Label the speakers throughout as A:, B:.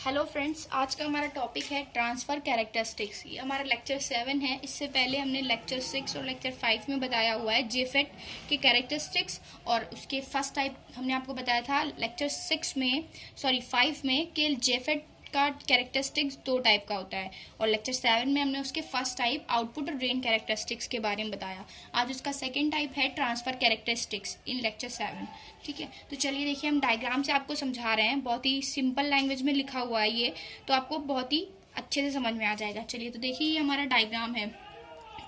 A: Hello friends, आज का हमारा टॉपिक है ट्रांसफ़र कैरेक्टरिस्टिक्स। ये हमारा लेक्चर 7 है। इससे पहले हमने लेक्चर 6 और लेक्चर 5 में बताया हुआ है जेफेट के कैरेक्टरिस्टिक्स, और उसके फर्स्ट टाइप हमने आपको बताया था लेक्चर 5 में कि जेफेट का कैरेक्टरिस्टिक्स 2 टाइप का होता है, और लेक्चर 7 में हमने उसके फर्स्ट टाइप आउटपुट और ड्रेन कैरेक्टरिस्टिक्स के बारे में बताया। आज उसका सेकेंड टाइप है ट्रांसफ़र कैरेक्टरिस्टिक्स इन लेक्चर 7। ठीक है, तो चलिए देखिए, हम डायग्राम से आपको समझा रहे हैं, बहुत ही सिंपल लैंग्वेज में लिखा हुआ है ये, तो आपको बहुत ही अच्छे से समझ में आ जाएगा। चलिए तो देखिए, ये हमारा डायग्राम है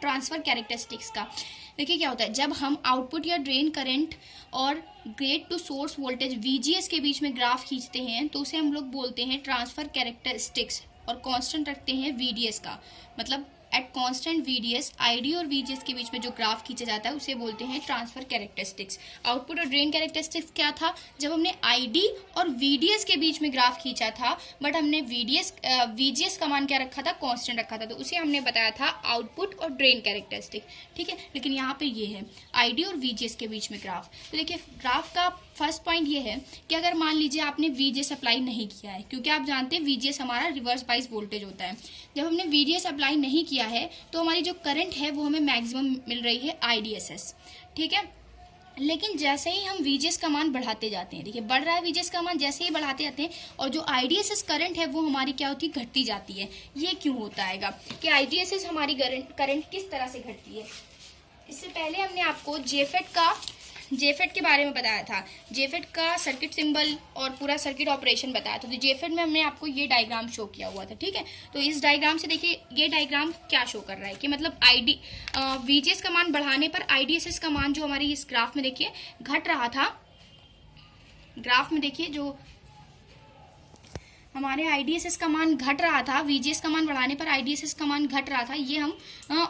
A: ट्रांसफ़र कैरेक्टरिस्टिक्स का। देखिए क्या होता है, जब हम आउटपुट या ड्रेन करंट और gate to source voltage VGS के बीच में ग्राफ खींचते हैं तो उसे हम लोग बोलते हैं ट्रांसफ़र कैरेक्टरिस्टिक्स, और कांस्टेंट रखते हैं VDS का। मतलब एट कांस्टेंट VDS ID और VGS के बीच में जो ग्राफ खींचा जाता है उसे बोलते हैं ट्रांसफ़र कैरेक्टरिस्टिक्स। आउटपुट और ड्रेन कैरेक्टरिस्टिक्स क्या था, जब हमने ID और VDS के बीच में ग्राफ खींचा था, बट हमने VGS का मान क्या रखा था, कांस्टेंट रखा था, तो उसे हमने बताया था आउटपुट और ड्रेन कैरेक्टरिस्टिक। ठीक है, लेकिन यहाँ पे ये है ID और VGS के बीच में ग्राफ। तो देखिए, ग्राफ का फर्स्ट पॉइंट ये है कि अगर मान लीजिए आपने VGS अप्लाई नहीं किया है, क्योंकि आप जानते हैं VGS हमारा रिवर्स बाइस वोल्टेज होता है। जब हमने VGS अप्लाई नहीं किया है तो हमारी जो करंट है वो हमें मैक्सिमम मिल रही है IDSS। ठीक है, लेकिन जैसे ही हम VGS का मान बढ़ाते जाते हैं, देखिए बढ़ रहा है VGS का मान, जैसे ही बढ़ाते जाते हैं, और जो IDSS करंट है वो हमारी क्या होती है, घटती जाती है। ये क्यों होता है कि IDSS हमारी करंट किस तरह से घटती है। इससे पहले हमने आपको जेफेट के बारे में बताया था, जेफेट का सर्किट सिंबल और पूरा सर्किट ऑपरेशन बताया था। तो जेफेट में हमने आपको ये डायग्राम शो किया हुआ था। ठीक है, तो इस डायग्राम से देखिए, ये डायग्राम क्या शो कर रहा है कि मतलब VGS का मान बढ़ाने पर IDSS का मान जो हमारी इस ग्राफ में देखिए घट रहा था। ग्राफ में देखिए जो हमारे IDSS का मान घट रहा था, VGS का मान बढ़ाने पर IDSS का मान घट रहा था। ये हम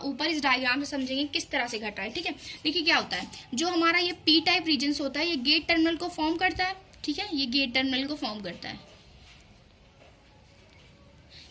A: ऊपर इस डायग्राम से समझेंगे किस तरह से घट रहा है। ठीक है, देखिए क्या होता है, जो हमारा ये P टाइप रीजन्स होता है, ये गेट टर्मिनल को फॉर्म करता है। ठीक है, ये गेट टर्मिनल को फॉर्म करता है।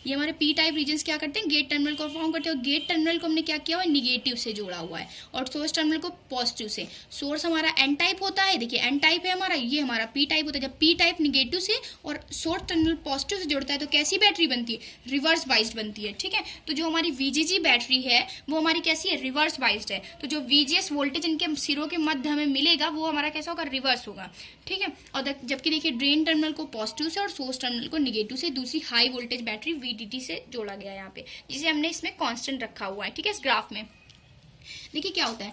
A: ये हमारे P टाइप रीजन्स क्या करते हैं, गेट टर्मिनल को फॉर्म करते हैं, और गेट टर्मिनल को हमने क्या किया हुआ है, निगेटिव से जोड़ा हुआ है, और सोर्स टर्मिनल को पॉजिटिव से। सोर्स हमारा N टाइप होता है, देखिए N टाइप है हमारा, ये हमारा P टाइप होता है। जब P टाइप निगेटिव से और सोर्स टर्मिनल पॉजिटिव से जुड़ता है तो कैसी बैटरी बनती है, रिवर्स बाइस्ड बनती है। ठीक है, तो जो हमारी VGG बैटरी है वो हमारी कैसी है, रिवर्स बाइस्ड है। तो जो VGS वोल्टेज इनके सिरों के मध्य हमें मिलेगा वो हमारा कैसा होगा, रिवर्स होगा। ठीक है, और जबकि देखिए ड्रेन टर्मिनल को पॉजिटिव से और सोर्स टर्मिनल को निगेटिव से दूसरी हाई वोल्टेज बैटरी VDD से जोड़ा गया यहाँ पे, जिसे हमने इसमें कांस्टेंट रखा हुआ है। ठीक है, इस ग्राफ में देखिए क्या होता है,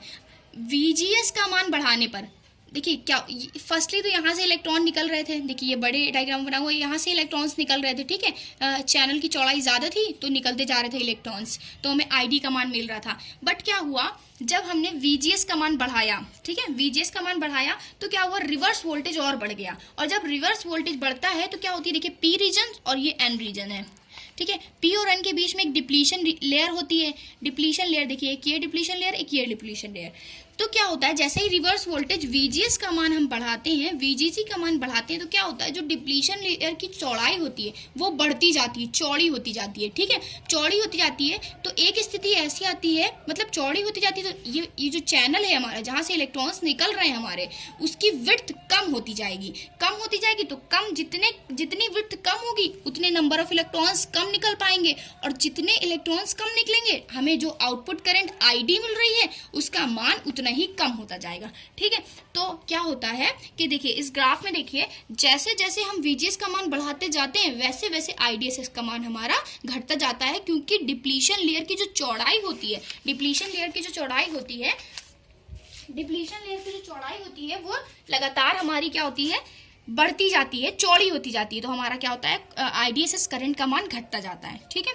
A: VGS का मान बढ़ाने पर देखिए क्या, फर्स्टली तो यहाँ से इलेक्ट्रॉन निकल रहे थे। देखिए ये बड़े डायग्राम बना हुआ है, यहाँ से इलेक्ट्रॉन्स निकल रहे थे। ठीक है, चैनल की चौड़ाई ज़्यादा थी तो निकलते जा रहे थे इलेक्ट्रॉन्स, तो हमें ID का मान मिल रहा था। बट क्या हुआ, जब हमने VGS का मान बढ़ाया, ठीक है, VGS का मान बढ़ाया तो क्या हुआ, रिवर्स वोल्टेज और बढ़ गया। और जब रिवर्स वोल्टेज बढ़ता है तो क्या होती है, देखिए P रीजन और ये N रीजन है। ठीक है, P और N के बीच में एक डिप्लीशन लेयर होती है। डिप्लीशन लेयर देखिए, एक ये डिप्लीशन लेयर, एक ये डिप्लीशन लेयर। तो क्या होता है, जैसे ही रिवर्स वोल्टेज VGS का मान हम बढ़ाते हैं, VGC का मान बढ़ाते हैं, तो क्या होता है, जो डिप्लीशन लेयर की चौड़ाई होती है वो बढ़ती जाती है, चौड़ी होती जाती है। ठीक है, चौड़ी होती जाती है तो एक स्थिति ऐसी आती है, मतलब चौड़ी होती जाती है तो ये जो चैनल है हमारा, जहाँ से इलेक्ट्रॉन्स निकल रहे हैं हमारे, उसकी विड्थ कम होती जाएगी। कम होती जाएगी तो जितनी विड्थ कम होगी उतने नंबर ऑफ इलेक्ट्रॉन्स कम निकल पाएंगे, और जितने इलेक्ट्रॉन्स कम निकलेंगे हमें जो आउटपुट करंट ID मिल रही है उसका मान उतना ही कम होता जाएगा। ठीक है, तो क्या होता है कि देखिए इस ग्राफ में देखिए, जैसे जैसे हम VGS का मान बढ़ाते जाते हैं वैसे वैसे IDSS का मान हमारा घटता जाता है, क्योंकि डिप्लीशन लेयर की जो चौड़ाई होती है, डिप्लीशन लेयर की जो चौड़ाई होती है वो लगातार हमारी क्या होती है, बढ़ती जाती है, चौड़ी होती जाती है। तो हमारा क्या होता है, IDSS करंट का मान घटता जाता है। ठीक है,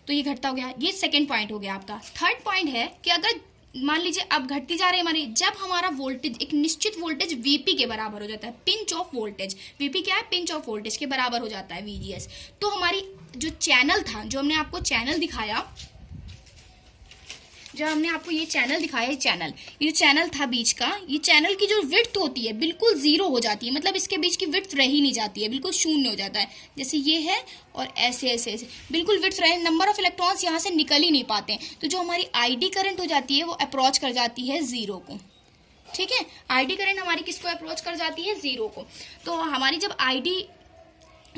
A: तो ये घटता हो गया, ये सेकेंड पॉइंट हो गया आपका। थर्ड पॉइंट है कि अगर मान लीजिए अब घटती जा रही है हमारी, जब हमारा वोल्टेज एक निश्चित वोल्टेज VP के बराबर हो जाता है, पिंच ऑफ वोल्टेज, VP क्या है, पिंच ऑफ वोल्टेज के बराबर हो जाता है VGS, तो हमारी जो चैनल था, जो हमने आपको चैनल दिखाया, जो हमने आपको ये चैनल दिखाया, ये जो चैनल था बीच का, ये चैनल की जो विड्थ होती है बिल्कुल जीरो हो जाती है। मतलब इसके बीच की विड्थ रह ही नहीं जाती है, बिल्कुल शून्य हो जाता है। जैसे ये है और ऐसे ऐसे ऐसे बिल्कुल विड्थ रहे, नंबर ऑफ इलेक्ट्रॉन्स यहाँ से निकल ही नहीं पाते, तो जो हमारी ID करंट हो जाती है वो अप्रोच कर जाती है 0 को। ठीक है, ID करंट हमारी किसको अप्रोच कर जाती है, 0 को। तो हमारी जब ID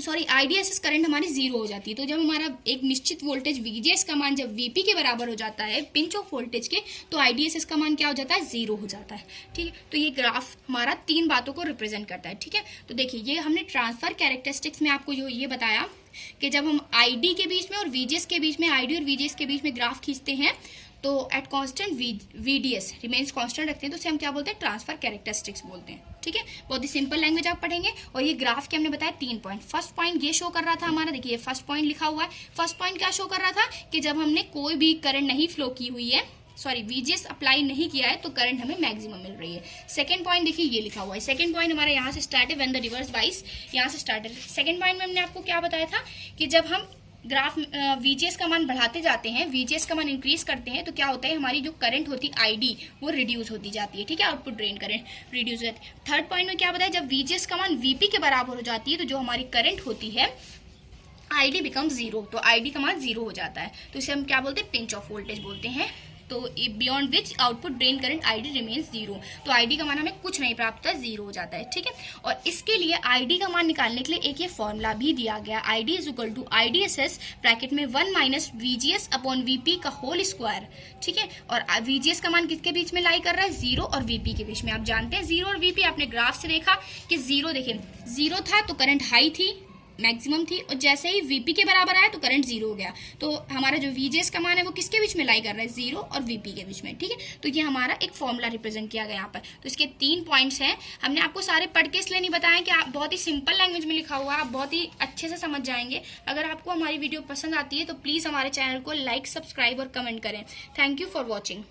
A: सॉरी आईडीएसएस करंट हमारी जीरो हो जाती है। तो जब हमारा एक निश्चित वोल्टेज वीजीएस का मान जब वीपी के बराबर हो जाता है पिंच ऑफ वोल्टेज के, तो आईडीएसएस का मान क्या हो जाता है, जीरो हो जाता है। ठीक है, तो ये ग्राफ हमारा तीन बातों को रिप्रेजेंट करता है। ठीक है, तो देखिए ये हमने ट्रांसफर कैरेक्टरिस्टिक्स में आपको जो ये बताया कि जब हम आईडी के बीच में और वीजीएस के बीच में, आईडी और वीजीएस के बीच में ग्राफ खींचते हैं तो at constant VDS remains constant रखते हैं, तो उसे हम क्या बोलते हैं, ट्रांसफर कैरेक्टरिस्टिक्स बोलते हैं। ठीक है, बहुत ही सिंपल लैंग्वेज आप पढ़ेंगे। और ये ग्राफ के हमने बताया 3 पॉइंट। फर्स्ट पॉइंट ये शो कर रहा था हमारा, देखिए फर्स्ट पॉइंट लिखा हुआ है। फर्स्ट पॉइंट क्या शो कर रहा था कि जब हमने कोई भी करंट नहीं फ्लो की हुई है, सॉरी वीजीएस अप्लाई नहीं किया है, तो करंट हमें मैक्सिमम मिल रही है। सेकंड पॉइंट देखिए ये लिखा हुआ है। सेकंड पॉइंट हमारा यहाँ से स्टार्ट है, व्हेन द रिवर्स बाइस, यहाँ से स्टार्ट है। सेकंड पॉइंट में हमने आपको क्या बताया था कि जब हम ग्राफ वीजीएस का मान बढ़ाते जाते हैं, वीजीएस का मान इंक्रीज करते हैं, तो क्या होता है, हमारी जो करंट होती है आईडी वो रिड्यूस होती जाती है। ठीक है, आउटपुट ड्रेन करंट रिड्यूस हो जाती है। थर्ड पॉइंट में क्या बताया, जब वीजीएस का मान वीपी के बराबर हो जाती है, तो जो हमारी करंट होती है आईडी बिकम जीरो, तो आईडी का मान जीरो हो जाता है, तो इसे हम क्या बोलते हैं, पिंच ऑफ वोल्टेज बोलते हैं। तो beyond which output drain current ID remains zero, तो आईडी का मान हमें कुछ नहीं प्राप्त होता, जीरो हो जाता है। ठीक है, और इसके लिए आईडी का मान निकालने के लिए एक ये फॉर्मूला भी दिया गया, ID is equal to IDSS bracket में 1 माइनस वीजीएस अपॉन वीपी का होल स्क्वायर। ठीक है, और वीजीएस का मान किसके बीच में लाई कर रहा है, जीरो और वीपी के बीच में। आप जानते हैं जीरो और वीपी, आपने ग्राफ से देखा कि जीरो, देखिए जीरो था तो करंट हाई थी, मैक्सिमम थी, और जैसे ही वीपी के बराबर आया तो करंट जीरो हो गया। तो हमारा जो वीजीएस का मान है वो किसके बीच में लाई कर रहा है, जीरो और वीपी के बीच में। ठीक है, तो ये हमारा एक फॉर्मूला रिप्रेजेंट किया गया यहाँ पर। तो इसके 3 पॉइंट्स हैं, हमने आपको सारे पढ़ के इसलिए नहीं बताया कि आप बहुत ही सिंपल लैंग्वेज में लिखा हुआ है, आप बहुत ही अच्छे से समझ जाएंगे। अगर आपको हमारी वीडियो पसंद आती है तो प्लीज़ हमारे चैनल को लाइक, सब्सक्राइब और कमेंट करें। Thank you for watching.